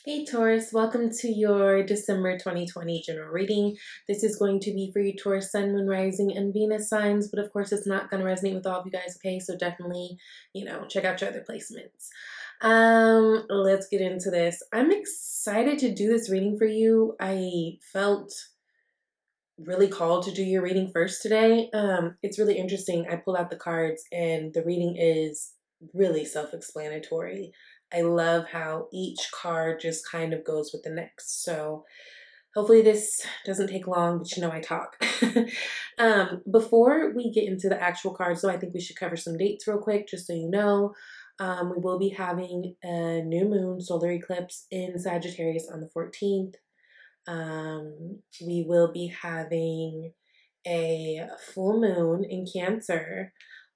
Hey Taurus, welcome to your December 2020 general reading. This is going to be for you Taurus, Sun, Moon, Rising, and Venus signs, but of course it's not going to resonate with all of you guys, okay? So definitely, check out your other placements. Let's get into this. I'm excited to do this reading for you. I felt really called to do your reading first today. It's really interesting. I pulled out the cards and the reading is really self-explanatory. I love how each card just kind of goes with the next. So hopefully this doesn't take long, but you know I talk. Before we get into the actual cards, though, I think we should cover some dates real quick, just so you know. We will be having a new moon solar eclipse in Sagittarius on the 14th. We will be having a full moon in Cancer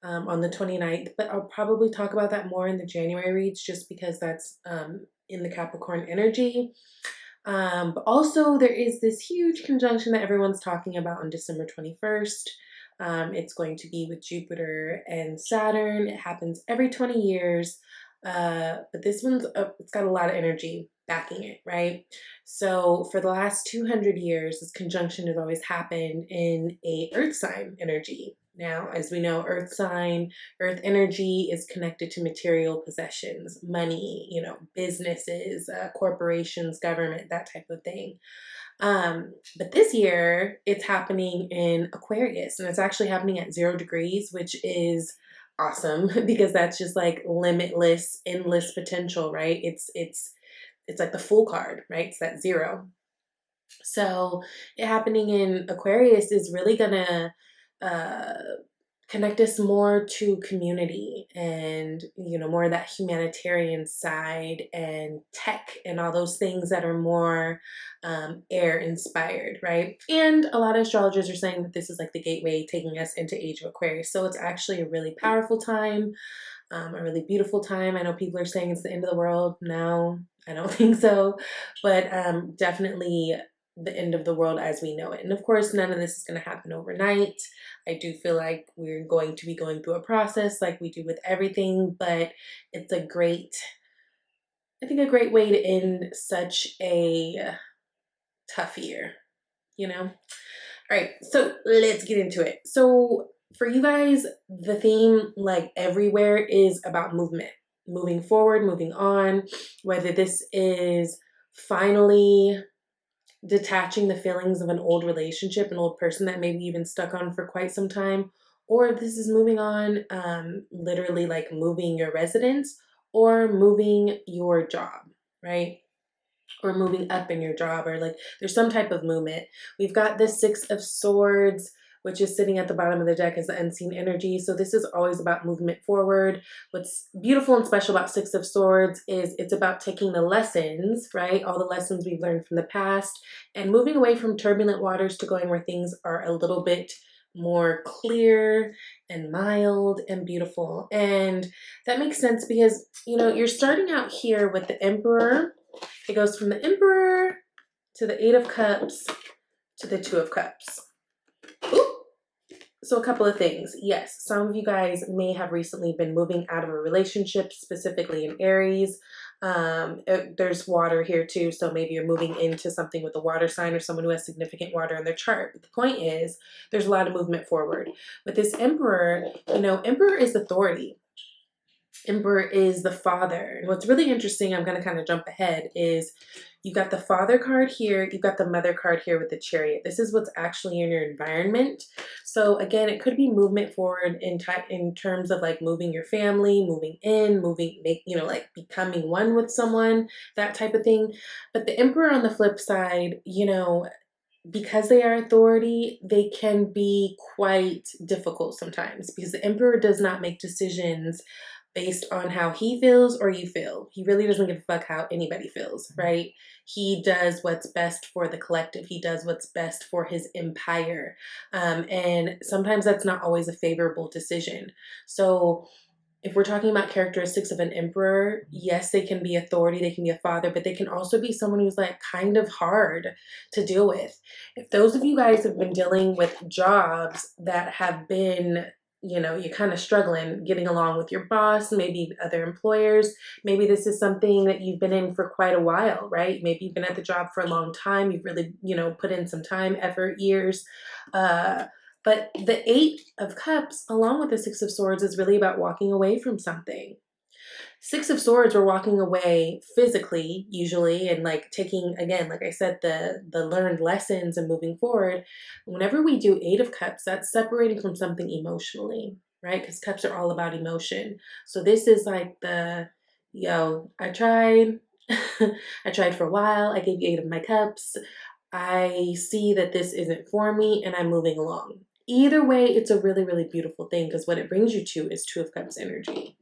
on the 29th, but I'll probably talk about that more in the January reads just because that's in the Capricorn energy. But also there is this huge conjunction that everyone's talking about on December 21st. It's going to be with Jupiter and Saturn. It happens every 20 years. But this one's, it's got a lot of energy backing it, right? So for the last 200 years, this conjunction has always happened in a earth sign energy. Now, as we know, earth sign, earth energy is connected to material possessions, money, businesses, corporations, government, that type of thing. But this year it's happening in Aquarius and it's actually happening at 0 degrees, which is awesome because that's just like limitless, endless potential, right? It's like the full card, right? It's that 0. So it happening in Aquarius is really gonna uh, connect us more to community and more of that humanitarian side and tech and all those things that are more air inspired, right? And a lot of astrologers are saying that this is like the gateway taking us into age of Aquarius. So it's actually a really powerful time, a really beautiful time. I know people are saying it's the end of the world. No, I don't think so, but definitely the end of the world as we know it. And of course, none of this is going to happen overnight. I do feel like we're going to be going through a process like we do with everything, but it's a great way to end such a tough year, you know? All right, so let's get into it. So for you guys, the theme, like everywhere, is about movement, moving forward, moving on, whether this is finally detaching the feelings of an old relationship, an old person that maybe you've been stuck on for quite some time, or if this is moving on, literally like moving your residence or moving your job, right? Or moving up in your job, or like there's some type of movement. We've got this 6 of Swords, which is sitting at the bottom of the deck as the unseen energy. So this is always about movement forward. What's beautiful and special about 6 of Swords is it's about taking the lessons, right? All the lessons we've learned from the past and moving away from turbulent waters to going where things are a little bit more clear and mild and beautiful. And that makes sense because, you're starting out here with the Emperor. It goes from the Emperor to the 8 of Cups to the 2 of Cups. Ooh. So a couple of things. Yes, some of you guys may have recently been moving out of a relationship, specifically in Aries. There's water here too, so maybe you're moving into something with a water sign or someone who has significant water in their chart. But the point is, there's a lot of movement forward. But this Emperor, Emperor is authority. Emperor is the father. And what's really interesting, I'm going to kind of jump ahead, is you got the father card here, you've got the mother card here with the Chariot. This is what's actually in your environment. So again, it could be movement forward in terms of like moving your family, moving in, like becoming one with someone, that type of thing. But the Emperor on the flip side, because they are authority, they can be quite difficult sometimes because the Emperor does not make decisions based on how he feels or you feel. He really doesn't give a fuck how anybody feels, right? He does what's best for the collective. He does what's best for his empire. And sometimes that's not always a favorable decision. So if we're talking about characteristics of an emperor, yes, they can be authority, they can be a father, but they can also be someone who's like kind of hard to deal with. If those of you guys have been dealing with jobs that have been you know, you're kind of struggling getting along with your boss, maybe other employers. Maybe this is something that you've been in for quite a while, right? Maybe you've been at the job for a long time. You've really, you know, put in some time, effort, years. Uh, but the Eight of Cups, along with the Six of Swords, is really about walking away from something. Six of Swords, we're walking away physically, usually, and like taking, again, like I said, the learned lessons and moving forward. Whenever we do Eight of Cups, that's separating from something emotionally, right? Because cups are all about emotion. So this is like the, yo, I tried. I tried for a while. I gave you Eight of my cups. I see that this isn't for me and I'm moving along. Either way, it's a really, really beautiful thing because what it brings you to is Two of Cups energy.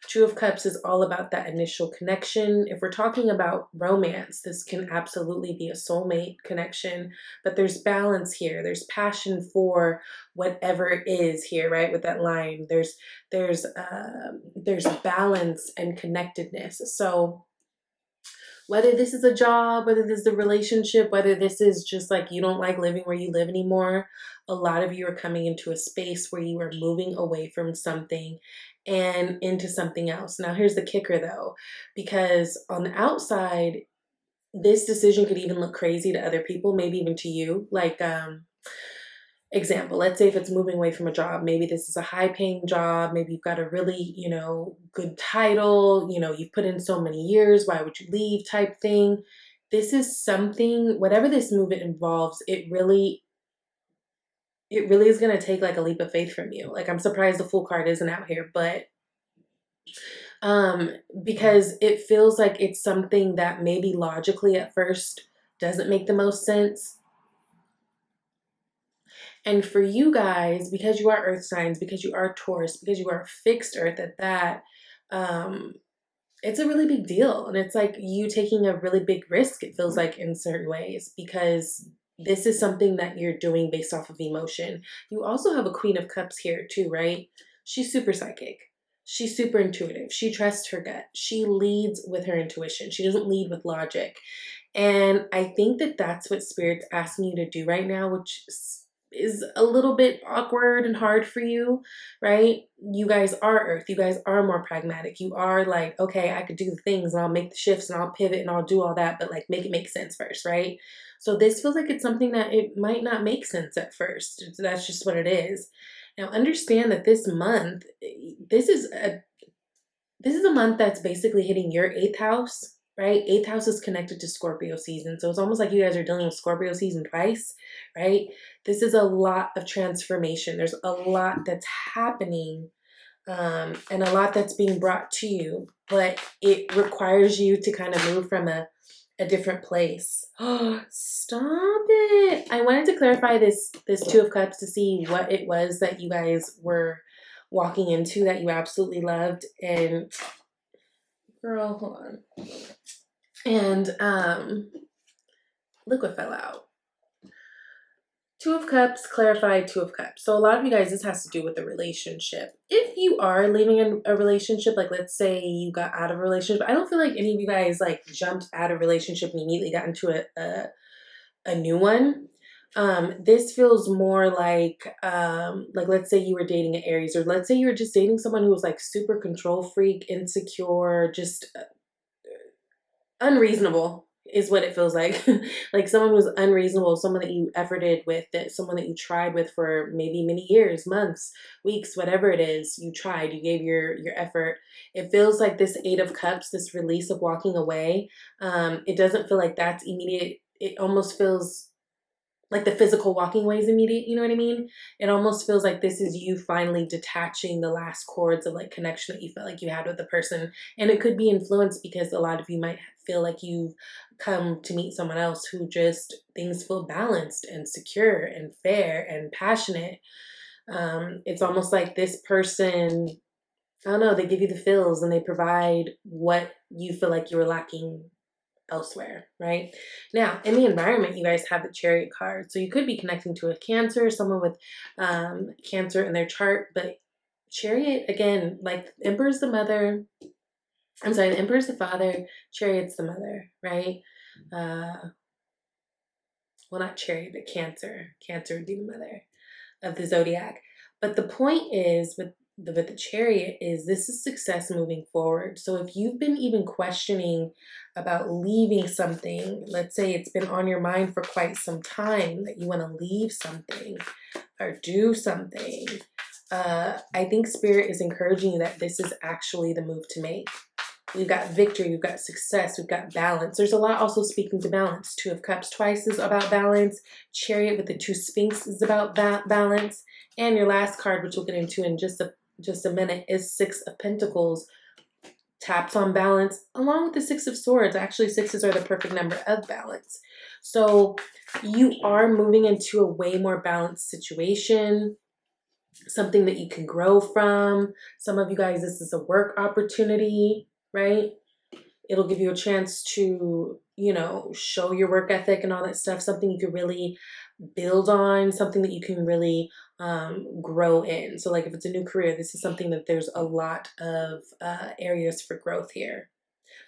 Two of Cups is all about that initial connection. If we're talking about romance, this can absolutely be a soulmate connection, but there's balance here. There's passion for whatever it is here, right? With that line, there's balance and connectedness. So whether this is a job, whether this is a relationship, whether this is just like you don't like living where you live anymore, a lot of you are coming into a space where you are moving away from something and into something else. Now, here's the kicker though, because on the outside, this decision could even look crazy to other people, maybe even to you. Like, example, let's say if it's moving away from a job, maybe this is a high paying job, maybe you've got a really, you know, good title, you know, you've put in so many years, why would you leave type thing. This is something, whatever this movement involves, it really is going to take like a leap of faith from you. Like, I'm surprised the Fool card isn't out here, but um because it feels like it's something that maybe logically at first doesn't make the most sense. And for you guys, because you are earth signs, because you are Taurus, because you are fixed earth at that, um, it's a really big deal. And it's like you taking a really big risk, it feels like in certain ways, because this is something that you're doing based off of emotion. You also have a Queen of Cups here too, right? She's super psychic. She's super intuitive. She trusts her gut. She leads with her intuition. She doesn't lead with logic. And I think that that's what Spirit's asking you to do right now, which is a little bit awkward and hard for you, right? You guys are Earth. You guys are more pragmatic. You are like, okay, I could do the things and I'll make the shifts and I'll pivot and I'll do all that, but like make it make sense first, right? So this feels like it's something that it might not make sense at first. That's just what it is. Now understand that this month, this is a this is a month that's basically hitting your eighth house, right? Eighth house is connected to Scorpio season. So it's almost like you guys are dealing with Scorpio season twice, right? This is a lot of transformation. There's a lot that's happening and a lot that's being brought to you, but it requires you to kind of move from a different place. Oh, stop it. I wanted to clarify this Two of Cups to see what it was that you guys were walking into that you absolutely loved. And girl, hold on. And look what fell out. Two of Cups, clarified Two of Cups. So a lot of you guys, this has to do with the relationship. If you are leaving a relationship, like let's say you got out of a relationship, I don't feel like any of you guys like jumped out of a relationship and immediately got into a new one. This feels more like let's say you were dating an Aries, or let's say you were just dating someone who was like super control freak, insecure, just unreasonable is what it feels like. Like someone who's unreasonable, someone that you efforted with, that someone that you tried with for maybe many years, months, weeks, whatever it is, you tried, you gave your effort. It feels like this Eight of Cups, this release of walking away, it doesn't feel like that's immediate. It almost feels like the physical walking away is immediate, you know what I mean? It almost feels like this is you finally detaching the last cords of like connection that you felt like you had with the person. And it could be influenced because a lot of you might feel like you've come to meet someone else who just things feel balanced and secure and fair and passionate. It's almost like this person, I don't know, they give you the feels and they provide what you feel like you were lacking elsewhere, right? Now, in the environment, you guys have the Chariot card. So you could be connecting to a Cancer, someone with Cancer in their chart, but Chariot, again, like Emperor's the mother. I'm sorry, the Emperor's the father, Chariot's the mother, right? Well, not Chariot, but Cancer. Cancer would be the mother of the zodiac. But the point is with the Chariot is this is success moving forward. So if you've been even questioning about leaving something, let's say it's been on your mind for quite some time that you want to leave something or do something, I think Spirit is encouraging you that this is actually the move to make. We've got victory, we've got success, we've got balance. There's a lot also speaking to balance. Two of Cups twice is about balance. Chariot with the two Sphinx is about balance. And your last card, which we'll get into in just a minute, is Six of Pentacles. Taps on balance along with the Six of Swords. Actually, sixes are the perfect number of balance. So you are moving into a way more balanced situation, something that you can grow from. Some of you guys, this is a work opportunity, right? It'll give you a chance to, you know, show your work ethic and all that stuff, something you could really build on, something that you can really grow in. So like if it's a new career, this is something that there's a lot of areas for growth here.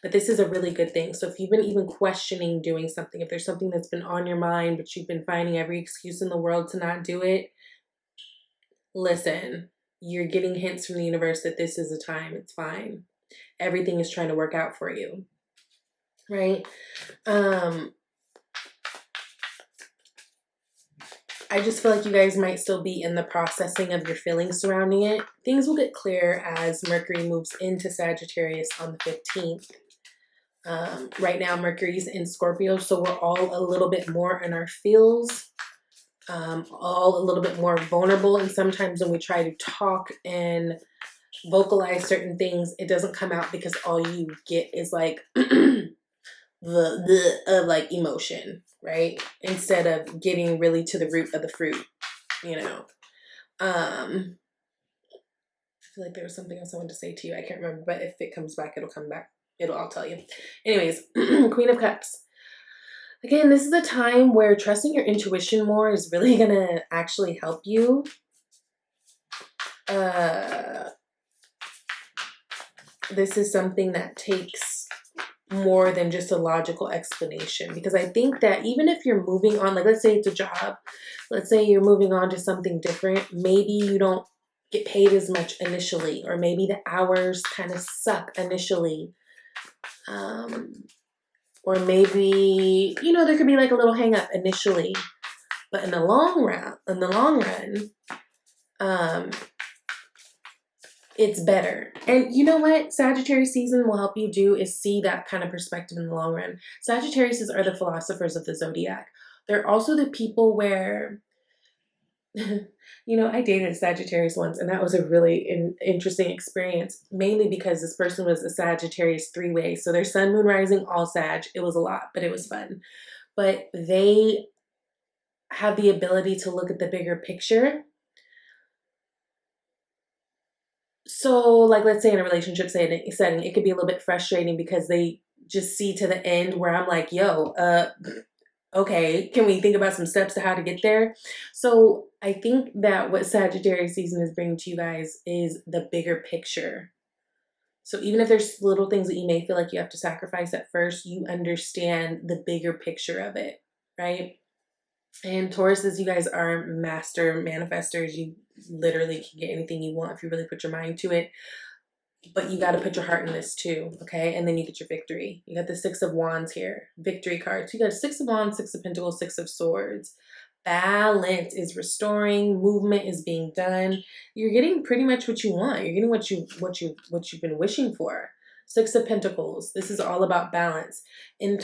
But this is a really good thing. So if you've been even questioning doing something, if there's something that's been on your mind, but you've been finding every excuse in the world to not do it, listen, you're getting hints from the universe that this is a time. It's fine. Everything is trying to work out for you, right? I just feel like you guys might still be in the processing of your feelings surrounding it. Things will get clear as Mercury moves into Sagittarius on the 15th. Right now, Mercury's in Scorpio, so we're all a little bit more in our feels, all a little bit more vulnerable. And sometimes when we try to talk and vocalize certain things, it doesn't come out because all you get is like the of like emotion, right? Instead of getting really to the root of the fruit, you know. I feel like there was something else I wanted to say to you. I can't remember, but if it comes back, it'll come back. I'll tell you. Anyways, Queen of Cups. Again, this is a time where trusting your intuition more is really gonna actually help you. This is something that takes more than just a logical explanation, because I think that even if you're moving on, like let's say it's a job, let's say you're moving on to something different, maybe you don't get paid as much initially, or maybe the hours kind of suck initially, or maybe, you know, there could be like a little hang up initially, but in the long run, it's better. And you know what Sagittarius season will help you do is see that kind of perspective in the long run. Sagittarius are the philosophers of the zodiac. They're also the people where, you know, I dated a Sagittarius once, and that was a really interesting experience, mainly because this person was a Sagittarius three-way. So their sun, moon, rising, all Sag. It was a lot, but it was fun. But they have the ability to look at the bigger picture. So like, let's say in a relationship setting, it could be a little bit frustrating because they just see to the end where I'm like, yo, okay, can we think about some steps to how to get there? So I think that what Sagittarius season is bringing to you guys is the bigger picture. So even if there's little things that you may feel like you have to sacrifice at first, you understand the bigger picture of it, right? And Tauruses, you guys are master manifestors. You literally can get anything you want if you really put your mind to it. But you got to put your heart in this too, okay? And then you get your victory. You got the Six of Wands here, victory cards. You got Six of Wands, Six of Pentacles, Six of Swords. Balance is restoring. Movement is being done. You're getting pretty much what you want. You're getting what you've been wishing for. Six of Pentacles. This is all about balance. In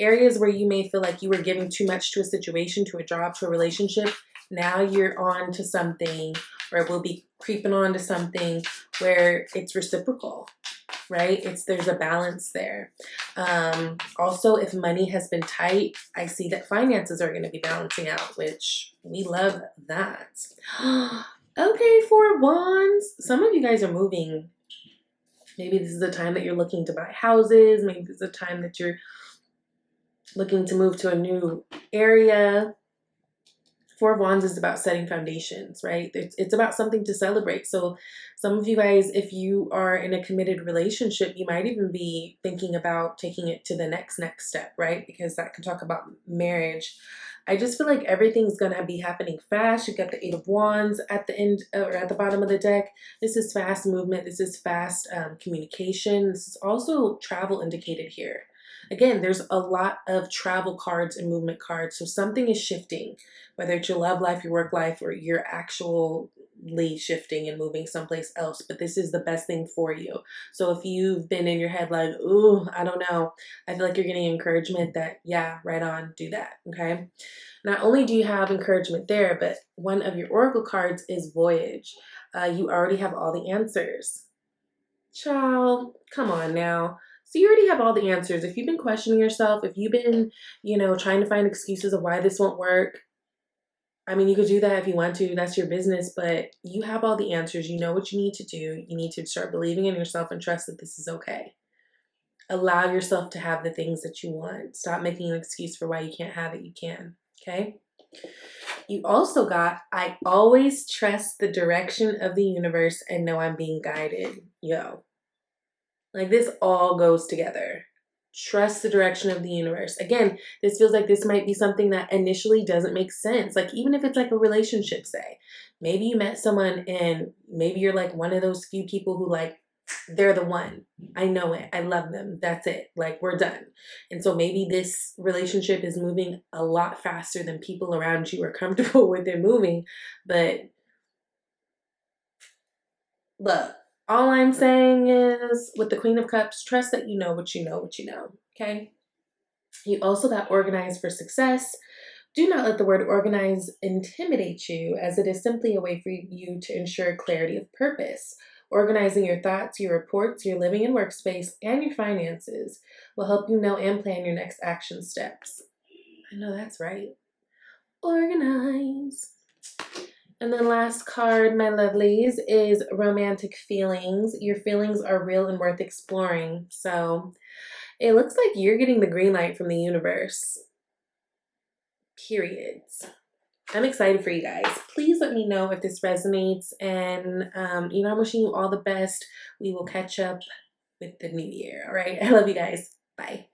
areas where you may feel like you were giving too much to a situation, to a job, to a relationship, now you're on to something, or it will be creeping on to something where it's reciprocal, right? There's a balance there. Also, if money has been tight, I see that finances are going to be balancing out, which we love that. Okay, Four of Wands. Some of you guys are moving. Maybe this is a time that you're looking to buy houses. Maybe this is a time that you're looking to move to a new area. Four of Wands is about setting foundations, right? It's about something to celebrate. So some of you guys, if you are in a committed relationship, you might even be thinking about taking it to the next step, right? Because that can talk about marriage. I just feel like everything's going to be happening fast. You've got the Eight of Wands at the end or at the bottom of the deck. This is fast movement. This is fast communication. This is also travel indicated here. Again, there's a lot of travel cards and movement cards. So something is shifting, whether it's your love life, your work life, or you're actually shifting and moving someplace else. But this is the best thing for you. So if you've been in your head like, ooh, I don't know, I feel like you're getting encouragement that, yeah, right on, do that, okay? Not only do you have encouragement there, but one of your oracle cards is Voyage. You already have all the answers. Child, come on now. So you already have all the answers. If you've been questioning yourself, if you've been, trying to find excuses of why this won't work, I mean, you could do that if you want to. That's your business, but you have all the answers. You know what you need to do. You need to start believing in yourself and trust that this is okay. Allow yourself to have the things that you want. Stop making an excuse for why you can't have it. You can, okay? You also got, I always trust the direction of the universe and know I'm being guided. Yo. Like this all goes together. Trust the direction of the universe. Again, this feels like this might be something that initially doesn't make sense. Like even if it's like a relationship, say, maybe you met someone and maybe you're like one of those few people who like, they're the one. I know it. I love them. That's it. Like we're done. And so maybe this relationship is moving a lot faster than people around you are comfortable with it moving. But look, all I'm saying is with the Queen of Cups, trust that you know what you know what you know, okay? You also got organized for success. Do not let the word organize intimidate you, as it is simply a way for you to ensure clarity of purpose. Organizing your thoughts, your reports, your living and workspace, and your finances will help you know and plan your next action steps. I know that's right. Organize. And then last card, my lovelies, is romantic feelings. Your feelings are real and worth exploring. So it looks like you're getting the green light from the universe. Periods. I'm excited for you guys. Please let me know if this resonates. And, I'm wishing you all the best. We will catch up with the new year. All right. I love you guys. Bye.